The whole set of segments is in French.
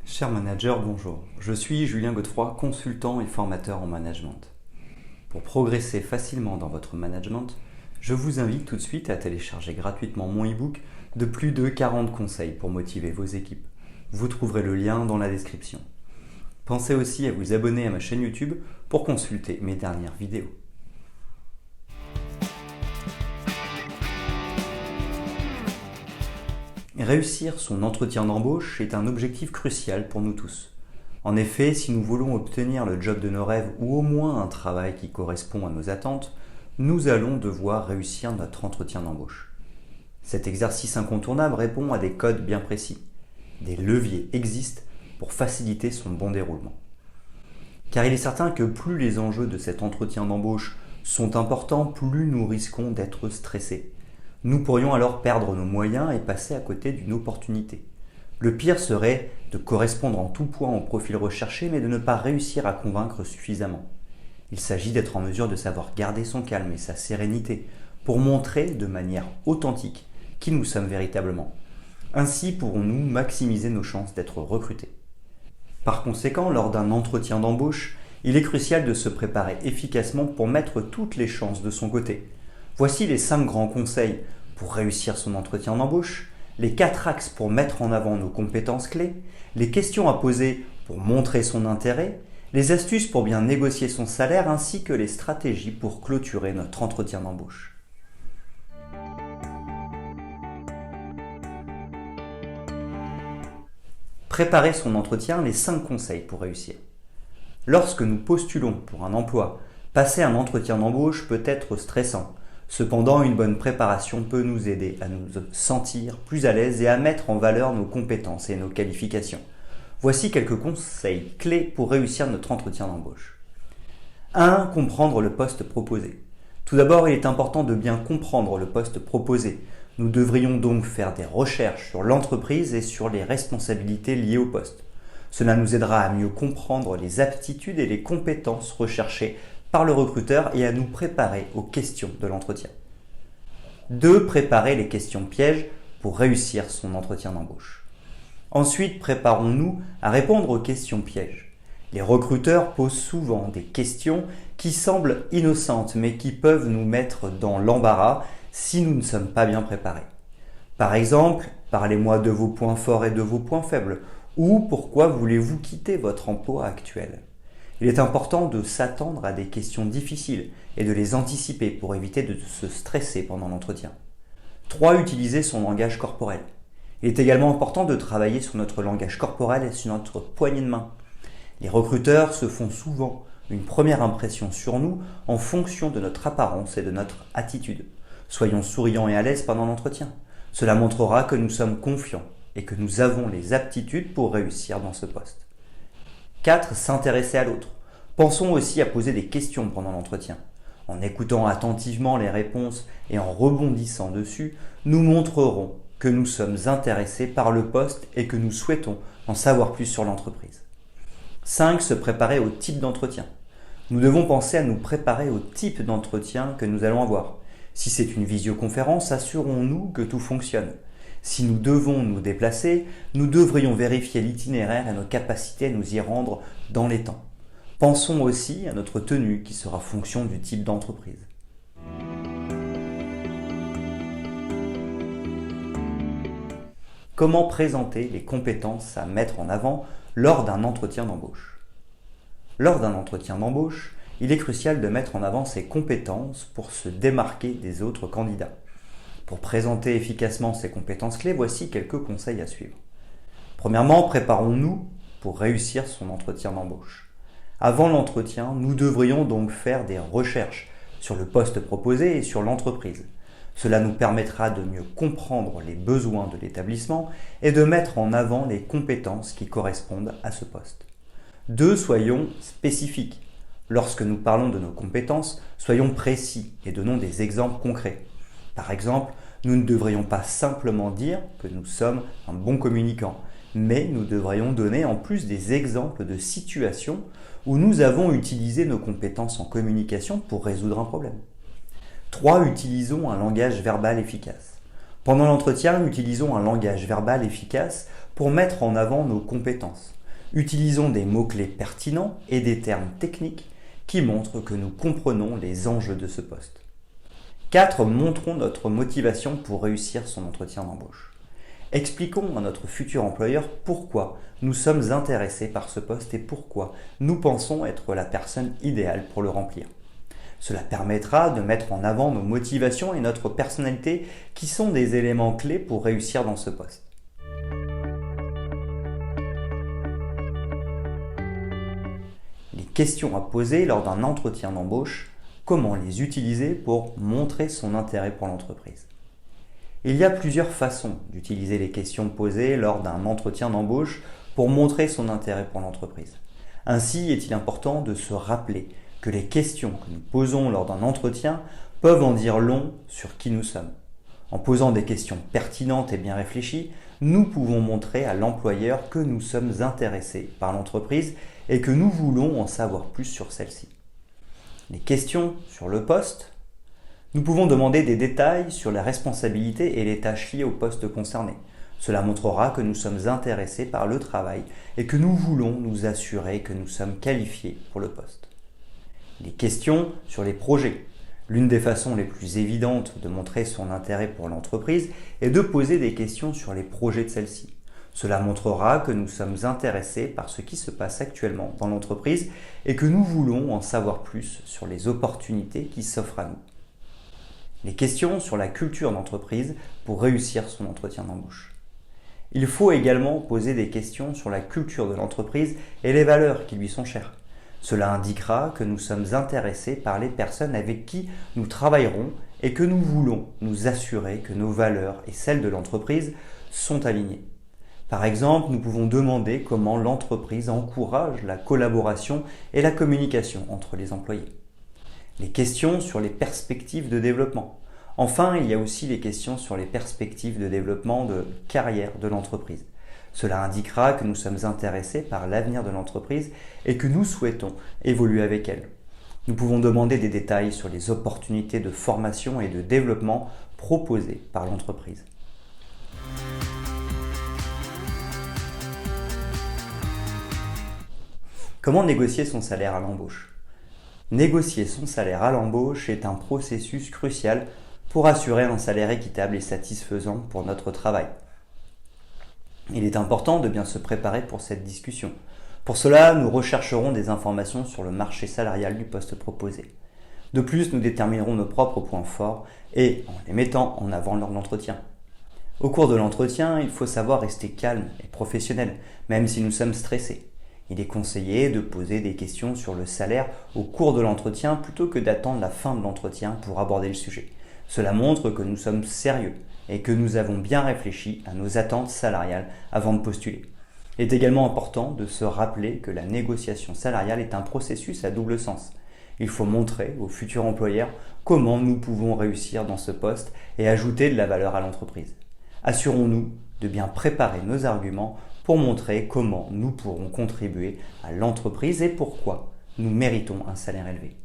Cher manager, bonjour. Je suis Julien Godefroy, consultant et formateur en management. Pour progresser facilement dans votre management, je vous invite tout de suite à télécharger gratuitement mon e-book de plus de 40 conseils pour motiver vos équipes. Vous trouverez le lien dans la description. Pensez aussi à vous abonner à ma chaîne YouTube pour consulter mes dernières vidéos. Réussir son entretien d'embauche est un objectif crucial pour nous tous. En effet, si nous voulons obtenir le job de nos rêves ou au moins un travail qui correspond à nos attentes, nous allons devoir réussir notre entretien d'embauche. Cet exercice incontournable répond à des codes bien précis. Des leviers existent pour faciliter son bon déroulement. Car il est certain que plus les enjeux de cet entretien d'embauche sont importants, plus nous risquons d'être stressés. Nous pourrions alors perdre nos moyens et passer à côté d'une opportunité. Le pire serait de correspondre en tout point au profil recherché mais de ne pas réussir à convaincre suffisamment. Il s'agit d'être en mesure de savoir garder son calme et sa sérénité pour montrer de manière authentique qui nous sommes véritablement. Ainsi pourrons-nous maximiser nos chances d'être recrutés. Par conséquent, lors d'un entretien d'embauche, il est crucial de se préparer efficacement pour mettre toutes les chances de son côté. Voici les 5 grands conseils pour réussir son entretien d'embauche, les 4 axes pour mettre en avant nos compétences clés, les questions à poser pour montrer son intérêt, les astuces pour bien négocier son salaire ainsi que les stratégies pour clôturer notre entretien d'embauche. Préparer son entretien, les 5 conseils pour réussir. Lorsque nous postulons pour un emploi, passer un entretien d'embauche peut être stressant. Cependant, une bonne préparation peut nous aider à nous sentir plus à l'aise et à mettre en valeur nos compétences et nos qualifications. Voici quelques conseils clés pour réussir notre entretien d'embauche. 1. Comprendre le poste proposé. Tout d'abord, il est important de bien comprendre le poste proposé. Nous devrions donc faire des recherches sur l'entreprise et sur les responsabilités liées au poste. Cela nous aidera à mieux comprendre les aptitudes et les compétences recherchées par le recruteur et à nous préparer aux questions de l'entretien. 2. Préparer les questions pièges pour réussir son entretien d'embauche. Ensuite, préparons-nous à répondre aux questions pièges. Les recruteurs posent souvent des questions qui semblent innocentes mais qui peuvent nous mettre dans l'embarras si nous ne sommes pas bien préparés. Par exemple, parlez-moi de vos points forts et de vos points faibles ou pourquoi voulez-vous quitter votre emploi actuel. Il est important de s'attendre à des questions difficiles et de les anticiper pour éviter de se stresser pendant l'entretien. 3. Utiliser son langage corporel. Il est également important de travailler sur notre langage corporel et sur notre poignée de main. Les recruteurs se font souvent une première impression sur nous en fonction de notre apparence et de notre attitude. Soyons souriants et à l'aise pendant l'entretien. Cela montrera que nous sommes confiants et que nous avons les aptitudes pour réussir dans ce poste. 4. S'intéresser à l'autre. Pensons aussi à poser des questions pendant l'entretien. En écoutant attentivement les réponses et en rebondissant dessus, nous montrerons que nous sommes intéressés par le poste et que nous souhaitons en savoir plus sur l'entreprise. 5. Se préparer au type d'entretien. Nous devons penser à nous préparer au type d'entretien que nous allons avoir. Si c'est une visioconférence, assurons-nous que tout fonctionne. Si nous devons nous déplacer, nous devrions vérifier l'itinéraire et nos capacités à nous y rendre dans les temps. Pensons aussi à notre tenue qui sera fonction du type d'entreprise. Comment présenter les compétences à mettre en avant lors d'un entretien d'embauche? Lors d'un entretien d'embauche, il est crucial de mettre en avant ses compétences pour se démarquer des autres candidats. Pour présenter efficacement ces compétences clés, voici quelques conseils à suivre. Premièrement, préparons-nous pour réussir son entretien d'embauche. Avant l'entretien, nous devrions donc faire des recherches sur le poste proposé et sur l'entreprise. Cela nous permettra de mieux comprendre les besoins de l'établissement et de mettre en avant les compétences qui correspondent à ce poste. 2. Soyons spécifiques. Lorsque nous parlons de nos compétences, soyons précis et donnons des exemples concrets. Par exemple, nous ne devrions pas simplement dire que nous sommes un bon communicant, mais nous devrions donner en plus des exemples de situations où nous avons utilisé nos compétences en communication pour résoudre un problème. 3. Utilisons un langage verbal efficace. Pendant l'entretien, utilisons un langage verbal efficace pour mettre en avant nos compétences. Utilisons des mots-clés pertinents et des termes techniques qui montrent que nous comprenons les enjeux de ce poste. 4. Montrons notre motivation pour réussir son entretien d'embauche. Expliquons à notre futur employeur pourquoi nous sommes intéressés par ce poste et pourquoi nous pensons être la personne idéale pour le remplir. Cela permettra de mettre en avant nos motivations et notre personnalité qui sont des éléments clés pour réussir dans ce poste. Les questions à poser lors d'un entretien d'embauche, comment les utiliser pour montrer son intérêt pour l'entreprise. Il y a plusieurs façons d'utiliser les questions posées lors d'un entretien d'embauche pour montrer son intérêt pour l'entreprise. Ainsi, est-il important de se rappeler que les questions que nous posons lors d'un entretien peuvent en dire long sur qui nous sommes. En posant des questions pertinentes et bien réfléchies, nous pouvons montrer à l'employeur que nous sommes intéressés par l'entreprise et que nous voulons en savoir plus sur celle-ci. Les questions sur le poste. Nous pouvons demander des détails sur les responsabilités et les tâches liées au poste concerné. Cela montrera que nous sommes intéressés par le travail et que nous voulons nous assurer que nous sommes qualifiés pour le poste. Les questions sur les projets. L'une des façons les plus évidentes de montrer son intérêt pour l'entreprise est de poser des questions sur les projets de celle-ci. Cela montrera que nous sommes intéressés par ce qui se passe actuellement dans l'entreprise et que nous voulons en savoir plus sur les opportunités qui s'offrent à nous. Les questions sur la culture d'entreprise pour réussir son entretien d'embauche. Il faut également poser des questions sur la culture de l'entreprise et les valeurs qui lui sont chères. Cela indiquera que nous sommes intéressés par les personnes avec qui nous travaillerons et que nous voulons nous assurer que nos valeurs et celles de l'entreprise sont alignées. Par exemple, nous pouvons demander comment l'entreprise encourage la collaboration et la communication entre les employés. Les questions sur les perspectives de développement. Enfin, il y a aussi les questions sur les perspectives de développement de carrière de l'entreprise. Cela indiquera que nous sommes intéressés par l'avenir de l'entreprise et que nous souhaitons évoluer avec elle. Nous pouvons demander des détails sur les opportunités de formation et de développement proposées par l'entreprise. Comment négocier son salaire à l'embauche ? Négocier son salaire à l'embauche est un processus crucial pour assurer un salaire équitable et satisfaisant pour notre travail. Il est important de bien se préparer pour cette discussion. Pour cela, nous rechercherons des informations sur le marché salarial du poste proposé. De plus, nous déterminerons nos propres points forts et en les mettant en avant lors de l'entretien. Au cours de l'entretien, il faut savoir rester calme et professionnel, même si nous sommes stressés. Il est conseillé de poser des questions sur le salaire au cours de l'entretien plutôt que d'attendre la fin de l'entretien pour aborder le sujet. Cela montre que nous sommes sérieux et que nous avons bien réfléchi à nos attentes salariales avant de postuler. Il est également important de se rappeler que la négociation salariale est un processus à double sens. Il faut montrer au futur employeur comment nous pouvons réussir dans ce poste et ajouter de la valeur à l'entreprise. Assurons-nous de bien préparer nos arguments pour montrer comment nous pourrons contribuer à l'entreprise et pourquoi nous méritons un salaire élevé.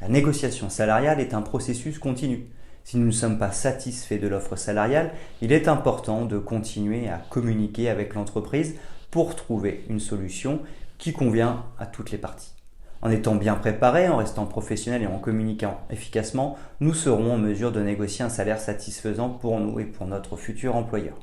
La négociation salariale est un processus continu. Si nous ne sommes pas satisfaits de l'offre salariale, il est important de continuer à communiquer avec l'entreprise pour trouver une solution qui convient à toutes les parties. En étant bien préparés, en restant professionnels et en communiquant efficacement, nous serons en mesure de négocier un salaire satisfaisant pour nous et pour notre futur employeur.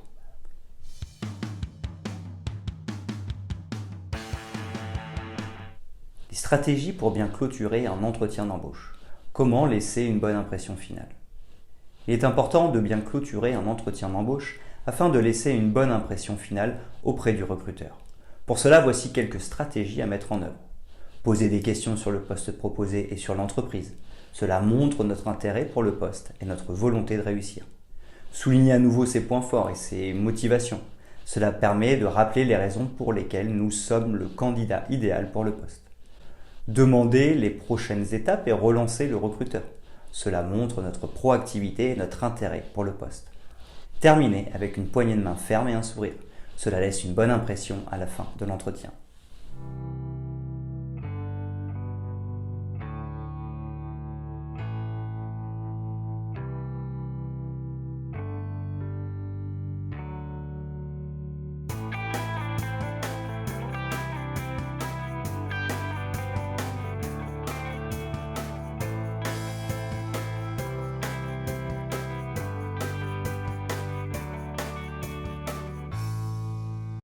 Des stratégies pour bien clôturer un entretien d'embauche. Comment laisser une bonne impression finale ? Il est important de bien clôturer un entretien d'embauche afin de laisser une bonne impression finale auprès du recruteur. Pour cela, voici quelques stratégies à mettre en œuvre. Poser des questions sur le poste proposé et sur l'entreprise. Cela montre notre intérêt pour le poste et notre volonté de réussir. Souligner à nouveau ses points forts et ses motivations. Cela permet de rappeler les raisons pour lesquelles nous sommes le candidat idéal pour le poste. Demander les prochaines étapes et relancer le recruteur. Cela montre notre proactivité et notre intérêt pour le poste. Terminer avec une poignée de main ferme et un sourire. Cela laisse une bonne impression à la fin de l'entretien.